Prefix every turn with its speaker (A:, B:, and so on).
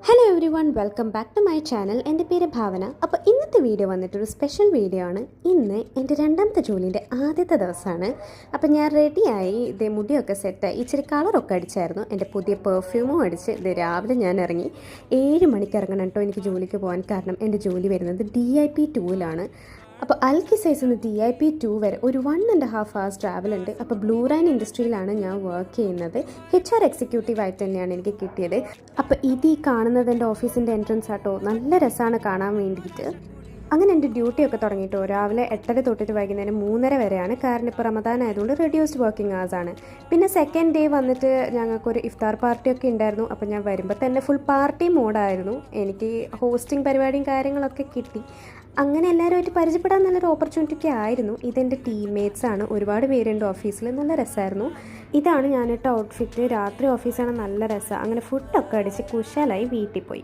A: Hello everyone, welcome back to my channel. എൻ്റെ പേര് ഭാവന. അപ്പോൾ ഇന്നത്തെ വീഡിയോ വന്നിട്ടൊരു സ്പെഷ്യൽ വീഡിയോ ആണ്. ഇന്ന് എൻ്റെ രണ്ടാമത്തെ ജോലിൻ്റെ ആദ്യത്തെ ദിവസമാണ്. അപ്പോൾ ഞാൻ റെഡിയായി, ഇതേ മുടിയൊക്കെ സെറ്റായി, ഇച്ചിരി കളറൊക്കെ അടിച്ചായിരുന്നു. എൻ്റെ പുതിയ പെർഫ്യൂമും അടിച്ച് ഇത് രാവിലെ ഞാൻ ഇറങ്ങി. 7 മണിക്ക് ഇറങ്ങണം കേട്ടോ എനിക്ക് ജോലിക്ക് പോകാൻ. കാരണം എൻ്റെ ജോലി വരുന്നത് DIP 2-ലാണ്. അപ്പോൾ അൽക്കി സൈസിൽ നിന്ന് DIP 2 വരെ ഒരു 1.5 hours ട്രാവൽ ഉണ്ട്. അപ്പോൾ ബ്ലൂ റൈൻ ഇൻഡസ്ട്രിയിലാണ് ഞാൻ വർക്ക് ചെയ്യുന്നത്. HR എക്സിക്യൂട്ടീവ് ആയിട്ട് തന്നെയാണ് എനിക്ക് കിട്ടിയത്. അപ്പോൾ ഇത് ഈ കാണുന്നത് എൻ്റെ ഓഫീസിൻ്റെ എൻട്രൻസ് ആട്ടോ. നല്ല രസമാണ് കാണാൻ വേണ്ടിയിട്ട്. അങ്ങനെ എൻ്റെ ഡ്യൂട്ടിയൊക്കെ തുടങ്ങിയിട്ടോ. രാവിലെ 8:30 തൊട്ടിട്ട് വൈകുന്നേരം 3:30 വരെയാണ്. കാരണം ഇപ്പോൾ റമദാൻ ആയതുകൊണ്ട് റെഡ്യൂസ്ഡ് വർക്കിംഗ് അവേഴ്സ് ആണ്. പിന്നെ സെക്കൻഡ് ഡേ വന്നിട്ട് ഞങ്ങൾക്കൊരു ഇഫ്താർ പാർട്ടിയൊക്കെ ഉണ്ടായിരുന്നു. അപ്പോൾ ഞാൻ വരുമ്പോൾ തന്നെ ഫുൾ പാർട്ടി മോഡായിരുന്നു. എനിക്ക് ഹോസ്റ്റിംഗ് പരിപാടിയും കാര്യങ്ങളൊക്കെ കിട്ടി. അങ്ങനെ എല്ലാവരുമായിട്ട് പരിചയപ്പെടാൻ നല്ലൊരു ഓപ്പർച്യൂണിറ്റി ആയിരുന്നു. ഇതെൻ്റെ ടീംമേറ്റ്സാണ്, ഒരുപാട് പേരുണ്ട് ഓഫീസിൽ. നല്ല രസമായിരുന്നു. ഇതാണ് ഞാനിട്ട ഔട്ട്ഫിറ്റ്. രാത്രി ഓഫീസാണ്, നല്ല രസമാണ്. അങ്ങനെ ഫുഡൊക്കെ അടിച്ച് കുശാലായി വീട്ടിൽ പോയി.